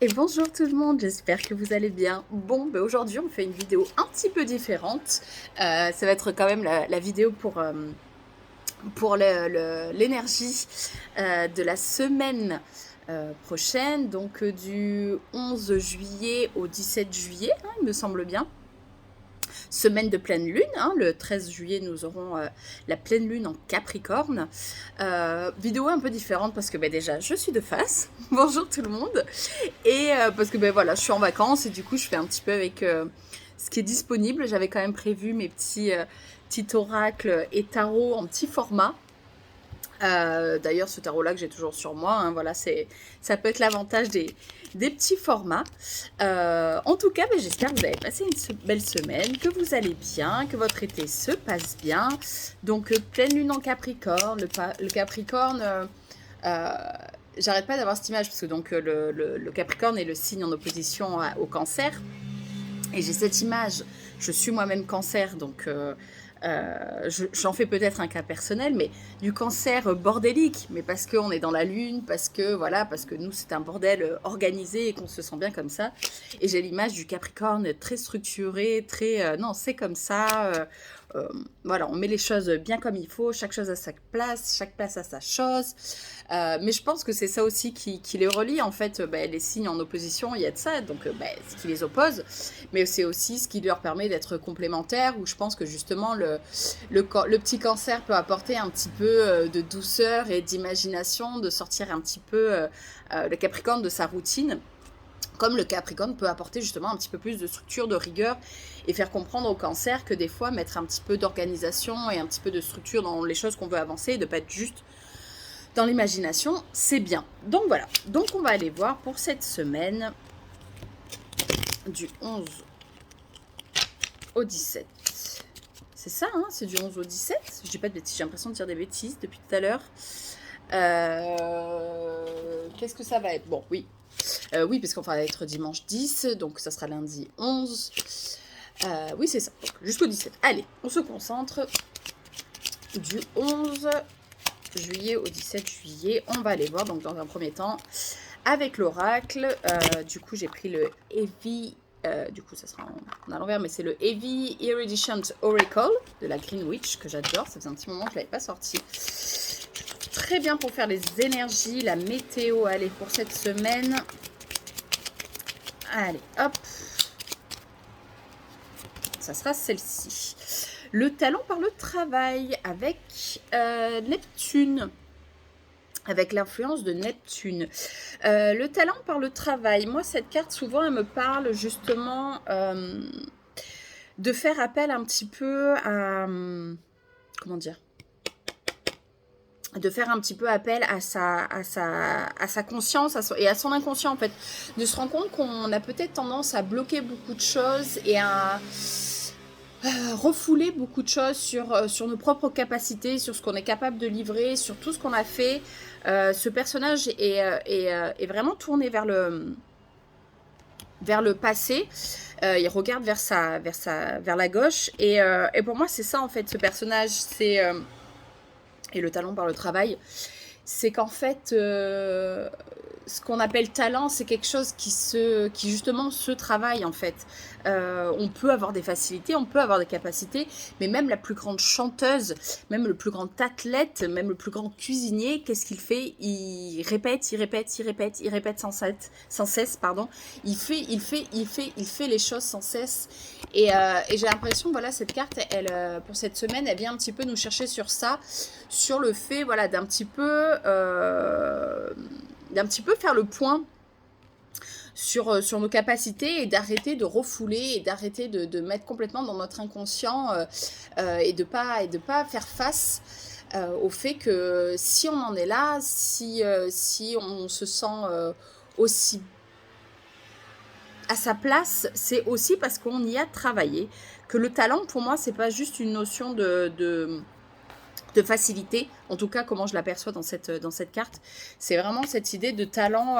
Et bonjour tout le monde, j'espère que vous allez bien. Bon, aujourd'hui on fait une vidéo un petit peu différente. Ça va être quand même la vidéo pour l'énergie de la semaine prochaine, donc du 11 juillet au 17 juillet, hein, il me semble bien. Semaine de pleine lune, hein, le 13 juillet nous aurons la pleine lune en Capricorne. Vidéo un peu différente parce que déjà je suis de face, bonjour tout le monde, et parce que voilà, je suis en vacances et du coup je fais un petit peu avec ce qui est disponible. J'avais quand même prévu mes petits oracles et tarots en petit format. D'ailleurs, ce tarot-là que j'ai toujours sur moi, hein, voilà, ça peut être l'avantage des petits formats. En tout cas, j'espère que vous avez passé une belle semaine, que vous allez bien, que votre été se passe bien. Donc, pleine lune en Capricorne. Le Capricorne, j'arrête pas d'avoir cette image parce que donc le Capricorne est le signe en opposition au Cancer. Et j'ai cette image, je suis moi-même Cancer, donc j'en fais peut-être un cas personnel, mais du Cancer bordélique, mais parce qu'on est dans la lune, parce que nous c'est un bordel organisé et qu'on se sent bien comme ça. Et j'ai l'image du Capricorne très structuré, très non, c'est comme ça. Voilà, on met les choses bien comme il faut, chaque chose à sa place, chaque place à sa chose. Mais je pense que c'est ça aussi qui les relie, en fait. Les signes en opposition, il y a de ça, donc ce qui les oppose, mais c'est aussi ce qui leur permet d'être complémentaires, où je pense que justement le petit Cancer peut apporter un petit peu de douceur et d'imagination, de sortir un petit peu le Capricorne de sa routine, comme le Capricorne peut apporter justement un petit peu plus de structure, de rigueur, et faire comprendre au Cancer que des fois, mettre un petit peu d'organisation et un petit peu de structure dans les choses qu'on veut avancer, et de ne pas être juste dans l'imagination, c'est bien. Donc voilà, donc on va aller voir pour cette semaine du 11 au 17. C'est ça, hein, c'est du 11 au 17. Je dis pas de bêtises, j'ai l'impression de dire des bêtises depuis tout à l'heure. Qu'est-ce que ça va être? Bon, oui. Oui, parce qu'on va être dimanche 10, donc ça sera lundi 11. Oui, c'est ça, jusqu'au 17. Allez, on se concentre. Du 11 juillet au 17 juillet, on va aller voir, donc dans un premier temps, avec l'oracle. Du coup, j'ai pris le Heavy... du coup, ça sera en à l'envers, mais c'est le Heavy Iridescent Oracle de la Green Witch, que j'adore. Ça faisait un petit moment que je ne l'avais pas sorti. Très bien pour faire les énergies, la météo, allez, pour cette semaine. Allez, hop. Ça sera celle-ci. Le talent par le travail avec Neptune. Avec l'influence de Neptune. Le talent par le travail. Moi, cette carte, souvent, elle me parle justement de faire appel un petit peu à... comment dire ? De faire un petit peu appel à sa conscience et à son inconscient, en fait. De se rendre compte qu'on a peut-être tendance à bloquer beaucoup de choses et à refouler beaucoup de choses sur nos propres capacités, sur ce qu'on est capable de livrer, sur tout ce qu'on a fait. Ce personnage est vraiment tourné vers le passé. Il regarde vers la gauche. Et pour moi, c'est ça, en fait, ce personnage. Et le talent par le travail. C'est qu'en fait, ce qu'on appelle talent, c'est quelque chose qui justement se travaille, en fait. On peut avoir des facilités, on peut avoir des capacités, mais même la plus grande chanteuse, même le plus grand athlète, même le plus grand cuisinier, qu'est-ce qu'il fait? Il répète sans cesse, pardon. Il fait les choses sans cesse. Et j'ai l'impression, voilà, cette carte, pour cette semaine, elle vient un petit peu nous chercher sur ça, sur le fait, voilà, d'un petit peu faire le point sur nos capacités et d'arrêter de refouler et d'arrêter de mettre complètement dans notre inconscient et de pas faire face au fait que si on en est là, si on se sent aussi à sa place, c'est aussi parce qu'on y a travaillé. Que le talent, pour moi, c'est pas juste une notion de facilité, en tout cas comment je l'aperçois dans cette carte, c'est vraiment cette idée de talent,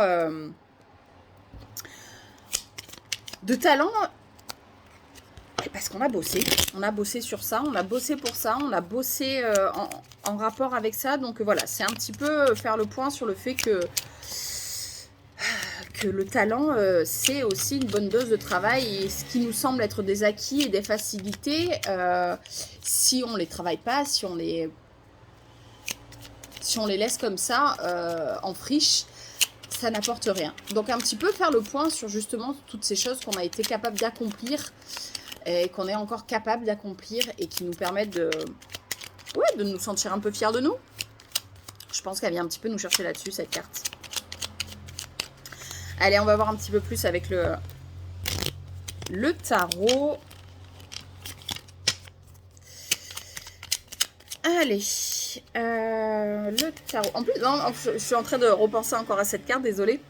parce qu'on a bossé sur ça, on a bossé pour ça, on a bossé en rapport avec ça, donc voilà, c'est un petit peu faire le point sur le fait que que le talent, c'est aussi une bonne dose de travail et ce qui nous semble être des acquis et des facilités, si on les travaille pas, si on les laisse comme ça, en friche, ça n'apporte rien. Donc un petit peu faire le point sur justement toutes ces choses qu'on a été capable d'accomplir et qu'on est encore capable d'accomplir et qui nous permettent de nous sentir un peu fiers de nous. Je pense qu'elle vient un petit peu nous chercher là-dessus, cette carte. Allez, on va voir un petit peu plus avec le tarot. Allez, le tarot. En plus, non, je suis en train de repenser encore à cette carte, désolée.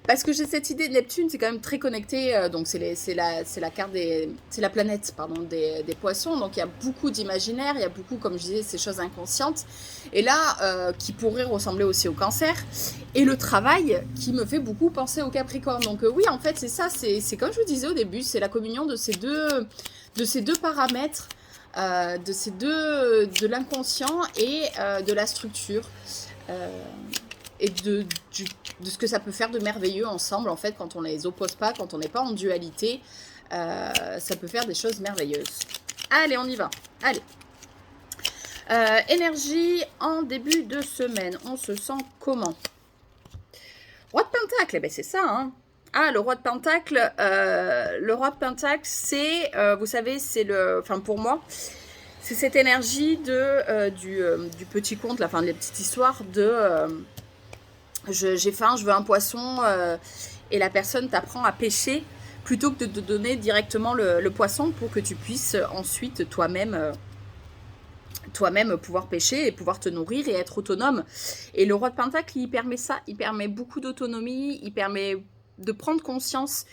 Parce que j'ai cette idée, Neptune, c'est quand même très connecté, donc c'est la carte c'est la planète, pardon, des poissons, donc il y a beaucoup d'imaginaire, il y a beaucoup, comme je disais, ces choses inconscientes, et là, qui pourraient ressembler aussi au Cancer, et le travail qui me fait beaucoup penser au Capricorne, donc oui, en fait, c'est ça, c'est comme je vous disais au début, c'est la communion de ces deux paramètres, de l'inconscient et de la structure, et de ce que ça peut faire de merveilleux ensemble, en fait, quand on les oppose pas, quand on n'est pas en dualité, ça peut faire des choses merveilleuses. Allez, on y va. Allez. Énergie en début de semaine. On se sent comment? Roi de Pentacle, eh ben c'est ça, hein. Ah, le roi de Pentacle, c'est, vous savez, c'est enfin pour moi, c'est cette énergie du petit conte, la fin de la petite histoire de... j'ai faim, je veux un poisson, et la personne t'apprend à pêcher plutôt que de te donner directement le poisson pour que tu puisses ensuite toi-même pouvoir pêcher et pouvoir te nourrir et être autonome. Et le roi de Pentacle, il permet ça, il permet beaucoup d'autonomie, il permet de prendre conscience,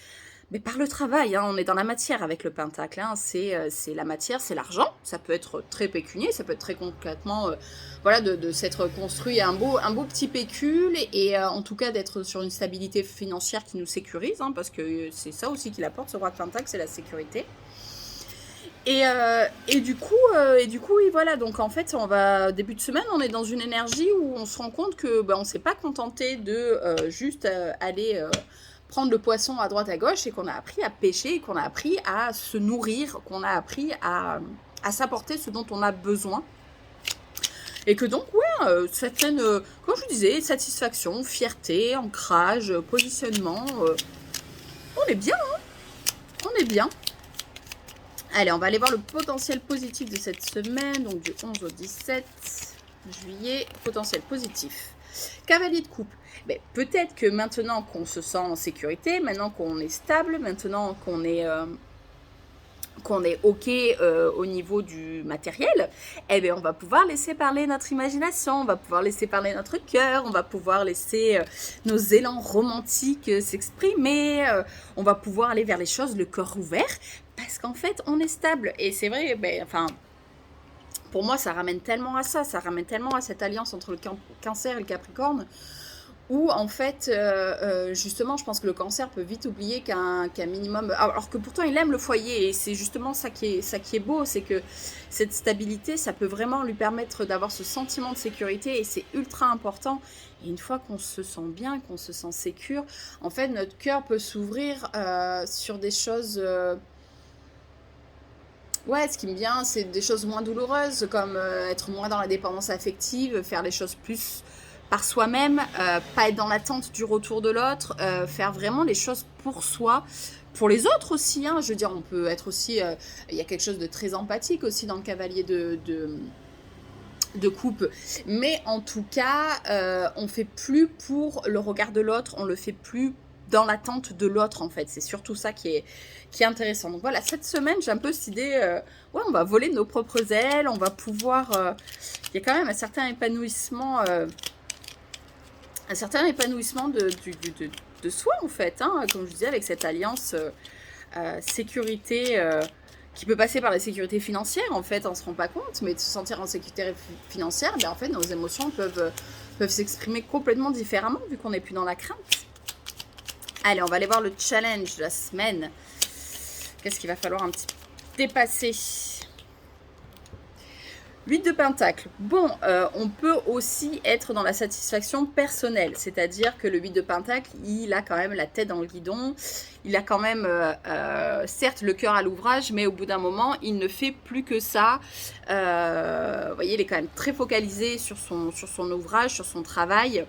mais par le travail, hein, on est dans la matière avec le Pentacle, hein, c'est la matière, c'est l'argent, ça peut être très pécunier, ça peut être très concrètement, voilà, de s'être construit un beau petit pécule, et en tout cas d'être sur une stabilité financière qui nous sécurise, hein, parce que c'est ça aussi qu'il apporte, ce roi de Pentacle, c'est la sécurité. Et du coup, oui, voilà, donc en fait, début de semaine, on est dans une énergie où on se rend compte que on ne s'est pas contenté de juste aller prendre le poisson à droite à gauche, et qu'on a appris à pêcher, qu'on a appris à se nourrir, qu'on a appris à s'apporter ce dont on a besoin. Et que donc, ouais, certaines, comme je vous disais, satisfaction, fierté, ancrage, positionnement, on est bien, hein, on est bien. Allez, on va aller voir le potentiel positif de cette semaine, donc du 11 au 17 juillet, potentiel positif. Cavalier de coupe. Mais peut-être que maintenant qu'on se sent en sécurité, maintenant qu'on est stable, maintenant qu'on est OK au niveau du matériel, eh bien, on va pouvoir laisser parler notre imagination, on va pouvoir laisser parler notre cœur, on va pouvoir laisser nos élans romantiques s'exprimer, on va pouvoir aller vers les choses le cœur ouvert, parce qu'en fait, on est stable. Et c'est vrai, pour moi, ça ramène tellement à ça, ça ramène tellement à cette alliance entre le Cancer et le Capricorne, où en fait, justement, je pense que le Cancer peut vite oublier qu'un minimum... Alors que pourtant, il aime le foyer, et c'est justement ça qui est beau, c'est que cette stabilité, ça peut vraiment lui permettre d'avoir ce sentiment de sécurité, et c'est ultra important. Et une fois qu'on se sent bien, qu'on se sent sécure, en fait, notre cœur peut s'ouvrir sur des choses... Ouais, ce qui me vient, c'est des choses moins douloureuses, comme être moins dans la dépendance affective, faire les choses plus par soi-même, pas être dans l'attente du retour de l'autre, faire vraiment les choses pour soi, pour les autres aussi, hein. Je veux dire, on peut être aussi... il y a quelque chose de très empathique aussi dans le cavalier de coupe. Mais en tout cas, on fait plus pour le regard de l'autre, on le fait plus dans l'attente de l'autre, en fait. C'est surtout ça qui est intéressant. Donc voilà, cette semaine, j'ai un peu cette idée, ouais, on va voler de nos propres ailes, on va pouvoir... il y a quand même un certain épanouissement... de soi, en fait, hein, comme je disais, avec cette alliance sécurité qui peut passer par la sécurité financière, en fait, on ne se rend pas compte, mais de se sentir en sécurité financière, en fait, nos émotions peuvent s'exprimer complètement différemment, vu qu'on n'est plus dans la crainte. Allez, on va aller voir le challenge de la semaine. Qu'est-ce qu'il va falloir un petit peu dépasser? 8 de Pentacle. Bon, on peut aussi être dans la satisfaction personnelle, c'est-à-dire que le 8 de Pentacle, il a quand même la tête dans le guidon, il a quand même, certes, le cœur à l'ouvrage, mais au bout d'un moment, il ne fait plus que ça. Vous voyez, il est quand même très focalisé sur son ouvrage, sur son travail.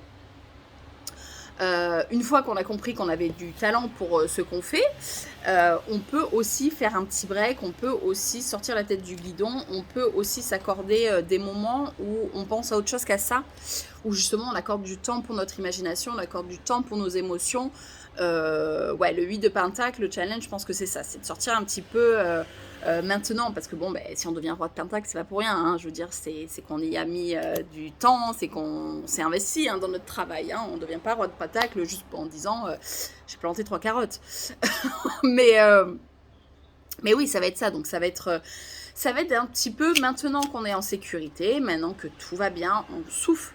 Une fois qu'on a compris qu'on avait du talent pour ce qu'on fait, on peut aussi faire un petit break, on peut aussi sortir la tête du guidon, on peut aussi s'accorder des moments où on pense à autre chose qu'à ça, où justement on accorde du temps pour notre imagination, on accorde du temps pour nos émotions. Ouais, le 8 de Pentacle, le challenge, je pense que c'est ça, c'est de sortir un petit peu maintenant, parce que bon, ben, si on devient roi de Pentacle, c'est pas pour rien, hein, je veux dire, c'est qu'on y a mis du temps, c'est qu'on s'est investi hein, dans notre travail, hein, on ne devient pas roi de Pentacle juste en disant j'ai planté 3 carottes. mais oui, ça va être ça, donc ça va être un petit peu, maintenant qu'on est en sécurité, maintenant que tout va bien, on souffle,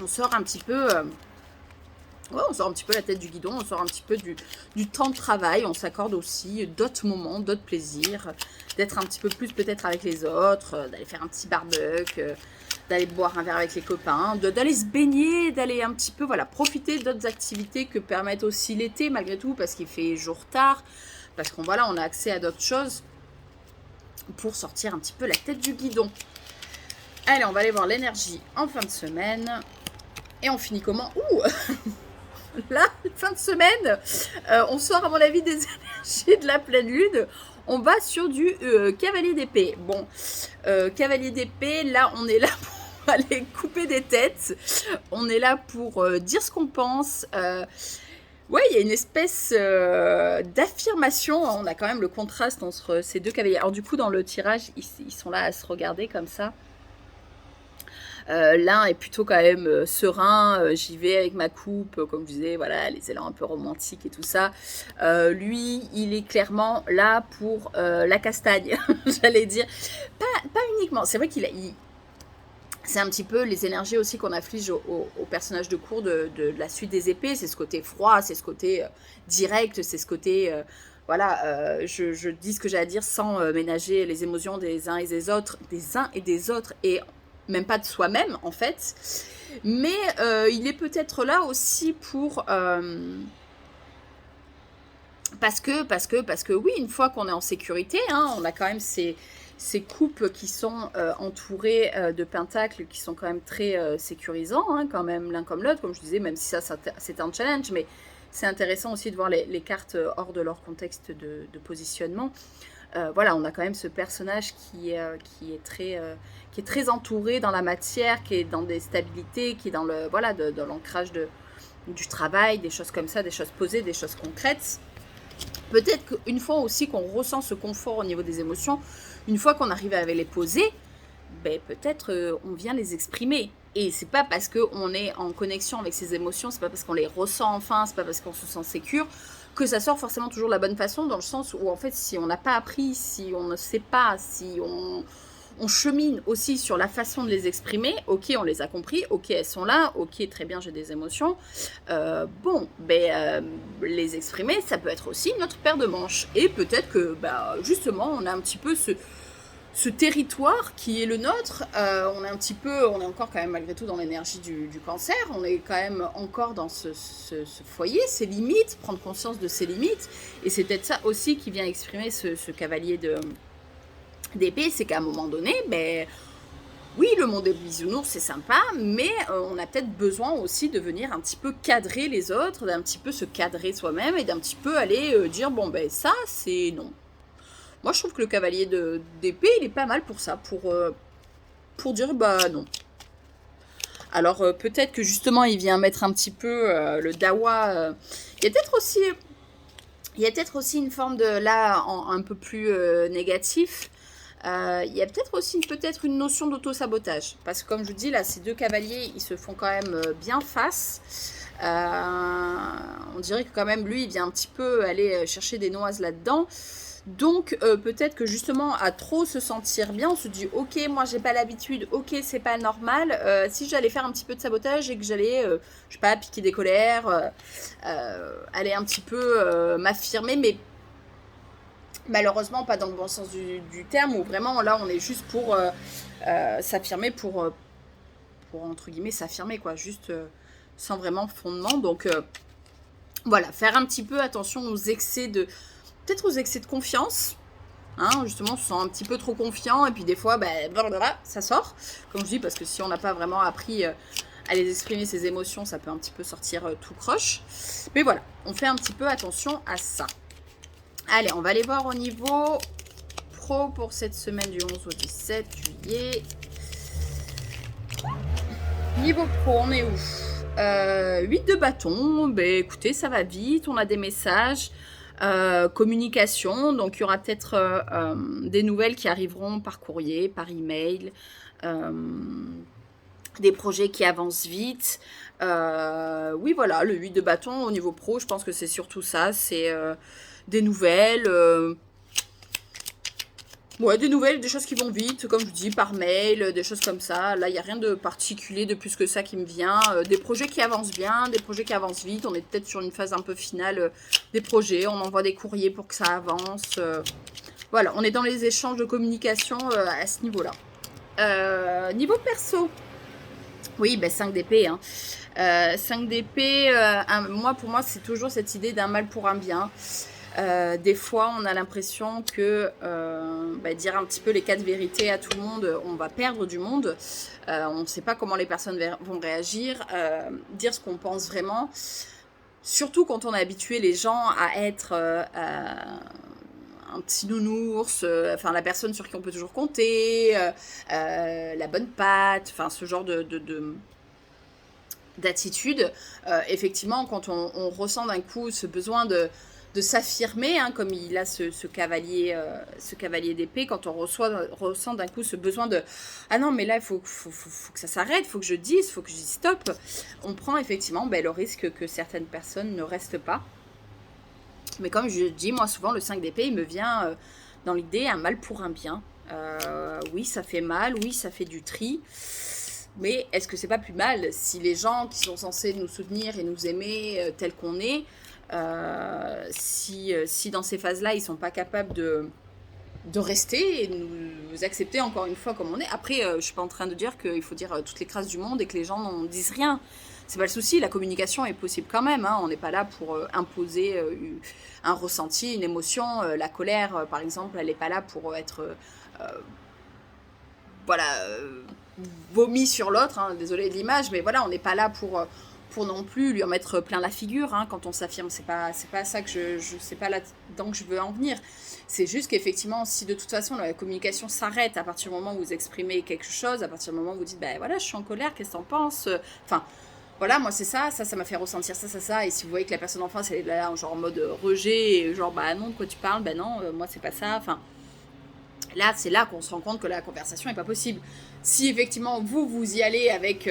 on sort un petit peu... Ouais, on sort un petit peu la tête du guidon, on sort un petit peu du temps de travail, on s'accorde aussi d'autres moments, d'autres plaisirs, d'être un petit peu plus peut-être avec les autres, d'aller faire un petit barbecue, d'aller boire un verre avec les copains, d'aller se baigner, d'aller un petit peu voilà, profiter d'autres activités que permettent aussi l'été malgré tout, parce qu'il fait jour tard, parce qu'on voilà, on a accès à d'autres choses pour sortir un petit peu la tête du guidon. Allez, on va aller voir l'énergie en fin de semaine. Et on finit comment? Ouh Là, fin de semaine, on sort à mon avis des énergies de la pleine lune. On va sur du cavalier d'épée. Bon, cavalier d'épée, là, on est là pour aller couper des têtes. On est là pour dire ce qu'on pense. Ouais, il y a une espèce d'affirmation. On a quand même le contraste entre ces deux cavaliers. Alors du coup, dans le tirage, ils sont là à se regarder comme ça. L'un est plutôt quand même serein, j'y vais avec ma coupe, comme je disais, voilà, les élans un peu romantiques et tout ça. Lui, il est clairement là pour la castagne, j'allais dire. Pas uniquement, c'est vrai c'est un petit peu les énergies aussi qu'on afflige au personnage de cour de la suite des épées, c'est ce côté froid, c'est ce côté direct, c'est ce côté... voilà, je dis ce que j'ai à dire sans ménager les émotions des uns et des autres, et même pas de soi-même en fait, mais il est peut-être là aussi pour parce que oui, une fois qu'on est en sécurité, hein, on a quand même ces coupes qui sont entourées de pentacles qui sont quand même très sécurisants, hein, quand même l'un comme l'autre, comme je disais, même si ça c'est un challenge, mais c'est intéressant aussi de voir les cartes hors de leur contexte de positionnement. Voilà, on a quand même ce personnage qui est très entouré dans la matière, qui est dans des stabilités, qui est dans le voilà dans l'ancrage du travail, des choses comme ça, des choses posées, des choses concrètes. Peut-être qu'une fois aussi qu'on ressent ce confort au niveau des émotions, une fois qu'on arrive à les poser, ben peut-être on vient les exprimer. Et c'est pas parce qu'on est en connexion avec ces émotions, c'est pas parce qu'on les ressent enfin, c'est pas parce qu'on se sent sécure que ça sort forcément toujours de la bonne façon, dans le sens où en fait si on n'a pas appris, si on ne sait pas, si on chemine aussi sur la façon de les exprimer, ok on les a compris, ok elles sont là, ok très bien j'ai des émotions, bon les exprimer ça peut être aussi notre paire de manches, et peut-être que justement on a un petit peu ce territoire qui est le nôtre, on est encore quand même malgré tout dans l'énergie du cancer, on est quand même encore dans ce foyer, ses limites, prendre conscience de ses limites, et c'est peut-être ça aussi qui vient exprimer ce cavalier d'épée, c'est qu'à un moment donné, oui, le monde des bisounours, c'est sympa, mais on a peut-être besoin aussi de venir un petit peu cadrer les autres, d'un petit peu se cadrer soi-même, et d'un petit peu aller dire, bon, ça, c'est non. Moi, je trouve que le cavalier d'épée, il est pas mal pour ça, pour dire, non. Alors, peut-être que justement, il vient mettre un petit peu le dawa. Il y a peut-être aussi une forme de, là, un peu plus négatif. Il y a peut-être aussi une notion d'auto-sabotage. Parce que comme je vous dis, là, ces deux cavaliers, ils se font quand même bien face. On dirait que quand même, lui, il vient un petit peu aller chercher des noises là-dedans. Donc peut-être que justement à trop se sentir bien, on se dit ok moi j'ai pas l'habitude, ok c'est pas normal, si j'allais faire un petit peu de sabotage et que j'allais je sais pas piquer des colères, aller un petit peu m'affirmer, mais Malheureusement, pas dans le bon sens du terme, où vraiment, là, on est juste pour s'affirmer, pour, entre guillemets, s'affirmer, quoi, juste sans vraiment fondement. Donc, voilà, faire un petit peu attention aux excès de... Peut-être aux excès de confiance. Hein, justement, on se sent un petit peu trop confiant, et puis des fois, blablabla, ça sort. Comme je dis, parce que si on n'a pas vraiment appris à les exprimer, ses émotions, ça peut un petit peu sortir tout croche. Mais voilà, on fait un petit peu attention à ça. Allez, on va aller voir au niveau pro pour cette semaine du 11 au 17 juillet. Niveau pro, on est où 8 de bâton. Ben, écoutez, ça va vite, on a des messages. Communication, donc il y aura peut-être des nouvelles qui arriveront par courrier, par email, des projets qui avancent vite. Oui, voilà, le 8 de bâton au niveau pro, je pense que c'est surtout ça, c'est des nouvelles. Ouais, des nouvelles, des choses qui vont vite, comme je dis, par mail, des choses comme ça. Là, il n'y a rien de particulier de plus que ça qui me vient. Des projets qui avancent bien, des projets qui avancent vite. On est peut-être sur une phase un peu finale des projets. On envoie des courriers pour que ça avance. Voilà, on est dans les échanges de communication à ce niveau-là. Niveau perso, oui, 5 d'épée. Hein. 5 d'épée, pour moi, c'est toujours cette idée d'un mal pour un bien. Des fois, on a l'impression que dire un petit peu les 4 vérités à tout le monde, on va perdre du monde. On ne sait pas comment les personnes vont réagir, dire ce qu'on pense vraiment. Surtout quand on a habitué les gens à être un petit nounours, enfin la personne sur qui on peut toujours compter, la bonne patte, enfin ce genre d'attitude. Effectivement, quand on ressent d'un coup ce besoin de s'affirmer, hein, comme il a ce cavalier d'épée, quand on ressent d'un coup ce besoin de « Ah non, mais là, il faut que ça s'arrête, il faut que je dise, il faut que je dise stop », on prend effectivement le risque que certaines personnes ne restent pas. Mais comme je dis, moi, souvent, le 5 d'épée, il me vient dans l'idée un mal pour un bien. Oui, ça fait mal, oui, ça fait du tri. Mais est-ce que c'est pas plus mal si les gens qui sont censés nous soutenir et nous aimer tels qu'on est, si dans ces phases-là, ils sont pas capables de rester et de nous accepter encore une fois comme on est. Après, je suis pas en train de dire qu'il faut dire toutes les crasses du monde et que les gens n'en disent rien. C'est pas le souci, la communication est possible quand même. Hein. On n'est pas là pour imposer un ressenti, une émotion. La colère, par exemple, elle n'est pas là pour être vomi sur l'autre. Hein. Désolée de l'image, mais voilà, on n'est pas là pour non plus lui en mettre plein la figure hein, quand on s'affirme. C'est pas ça que c'est pas là-dedans que je veux en venir. C'est juste qu'effectivement, si de toute façon la communication s'arrête à partir du moment où vous exprimez quelque chose, à partir du moment où vous dites voilà, je suis en colère, qu'est-ce que t'en penses, enfin voilà, moi c'est ça m'a fait ressentir ça, et si vous voyez que la personne en face elle est là genre en mode rejet, genre non, de quoi tu parles, non, moi c'est pas ça, enfin là c'est là qu'on se rend compte que la conversation est pas possible. Si effectivement vous y allez avec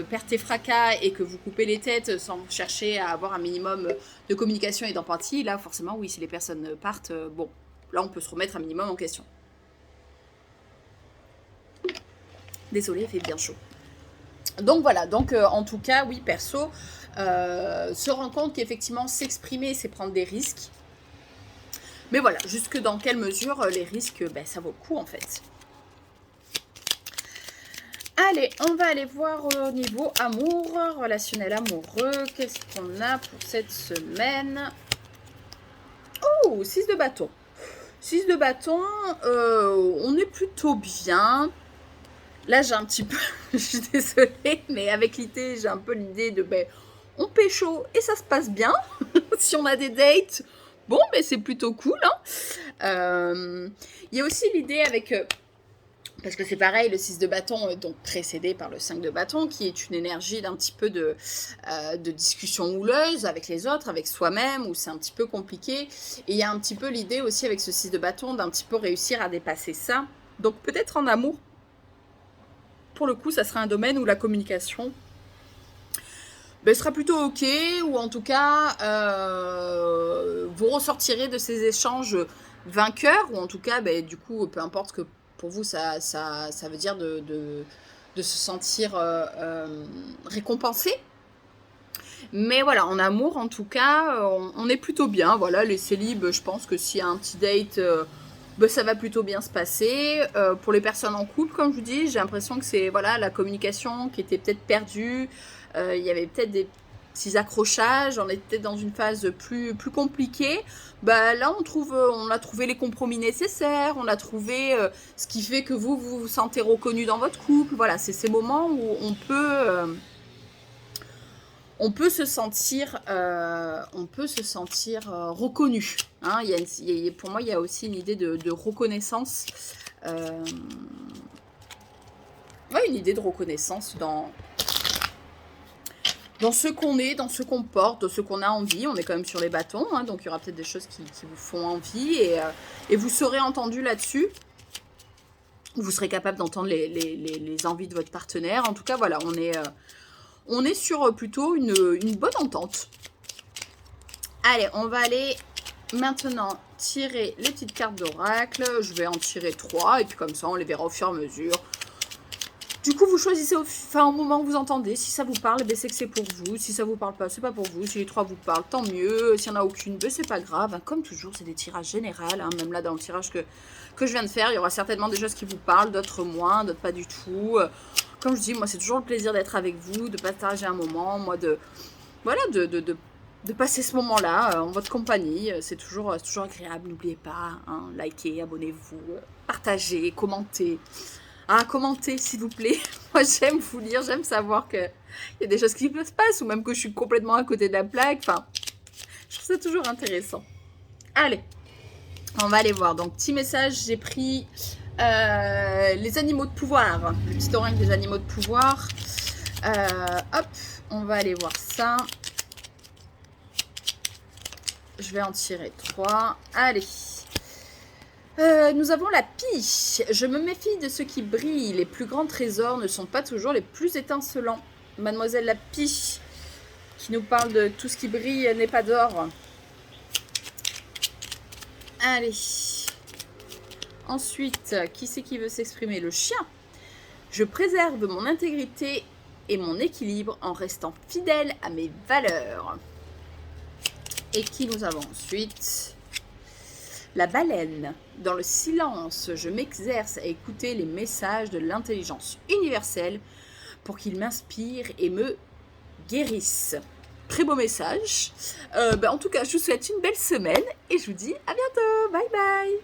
perte et fracas et que vous coupez les têtes sans chercher à avoir un minimum de communication et d'empathie, là forcément oui, si les personnes partent, bon, là on peut se remettre un minimum en question. Désolée, il fait bien chaud. Donc voilà, en tout cas, oui, perso, se rend compte qu'effectivement s'exprimer, c'est prendre des risques. Mais voilà, jusque dans quelle mesure les risques, ça vaut le coup en fait. Allez, on va aller voir au niveau amour, relationnel amoureux. Qu'est-ce qu'on a pour cette semaine? Oh, 6 de bâton. 6 de bâton, on est plutôt bien. Là, j'ai un petit peu, je suis désolée, mais avec l'idée, j'ai un peu l'idée de, on pécho et ça se passe bien. Si on a des dates, bon, c'est plutôt cool. Hein. Il y a aussi l'idée avec, parce que c'est pareil, le 6 de bâton est donc précédé par le 5 de bâton, qui est une énergie d'un petit peu de discussion houleuse avec les autres, avec soi-même, où c'est un petit peu compliqué. Et il y a un petit peu l'idée aussi avec ce 6 de bâton d'un petit peu réussir à dépasser ça. Donc peut-être en amour, pour le coup, ça sera un domaine où la communication sera plutôt ok, ou en tout cas, vous ressortirez de ces échanges vainqueurs, ou en tout cas, du coup, peu importe que pour vous, ça veut dire de se sentir récompensé. Mais voilà, en amour, en tout cas, on est plutôt bien. Voilà, les célibes, je pense que s'il y a un petit date, ben, ça va plutôt bien se passer. Pour les personnes en couple, comme je vous dis, j'ai l'impression que c'est voilà, la communication qui était peut-être perdue. Il y avait peut-être des petits accrochages. On était peut-être dans une phase plus compliquée. Bah, là, on a trouvé les compromis nécessaires. On a trouvé ce qui fait que vous sentez reconnu dans votre couple. Voilà, c'est ces moments où on peut se sentir, reconnu. Hein. Pour moi, il y a aussi une idée de reconnaissance. Ouais, une idée de reconnaissance dans ce qu'on est, dans ce qu'on porte, dans ce qu'on a envie. On est quand même sur les bâtons, hein, donc il y aura peut-être des choses qui vous font envie et vous serez entendu là-dessus. Vous serez capable d'entendre les envies de votre partenaire. En tout cas, voilà, on est sur plutôt une bonne entente. Allez, on va aller maintenant tirer les petites cartes d'oracle. Je vais en tirer 3 et puis comme ça, on les verra au fur et à mesure. Du coup, vous choisissez au moment où vous entendez. Si ça vous parle, ben, c'est que c'est pour vous. Si ça vous parle pas, c'est pas pour vous. Si les 3 vous parlent, tant mieux. S'il n'y en a aucune, ben, c'est pas grave. Hein. Comme toujours, c'est des tirages généraux. Hein. Même là, dans le tirage que je viens de faire, il y aura certainement des choses qui vous parlent, d'autres moins, d'autres pas du tout. Comme je dis, moi, c'est toujours le plaisir d'être avec vous, de partager un moment, moi, de passer ce moment-là en votre compagnie. C'est toujours agréable. N'oubliez pas, hein, likez, abonnez-vous, partagez, commentez. Ah, commentez, s'il vous plaît. Moi, j'aime vous lire, j'aime savoir qu'il y a des choses qui se passent ou même que je suis complètement à côté de la plaque. Enfin, je trouve ça toujours intéressant. Allez, on va aller voir. Donc, petit message, j'ai pris les animaux de pouvoir. Le petit oracle des animaux de pouvoir. Hop, on va aller voir ça. Je vais en tirer 3. Allez. Nous avons la pie. Je me méfie de ce qui brille. Les plus grands trésors ne sont pas toujours les plus étincelants. Mademoiselle la pie, qui nous parle de tout ce qui brille n'est pas d'or. Allez. Ensuite, qui c'est qui veut s'exprimer? Le chien. Je préserve mon intégrité et mon équilibre en restant fidèle à mes valeurs. Et qui nous avons ensuite? La baleine. Dans le silence, je m'exerce à écouter les messages de l'intelligence universelle pour qu'ils m'inspirent et me guérissent. Très beau message. En tout cas, je vous souhaite une belle semaine et je vous dis à bientôt. Bye bye.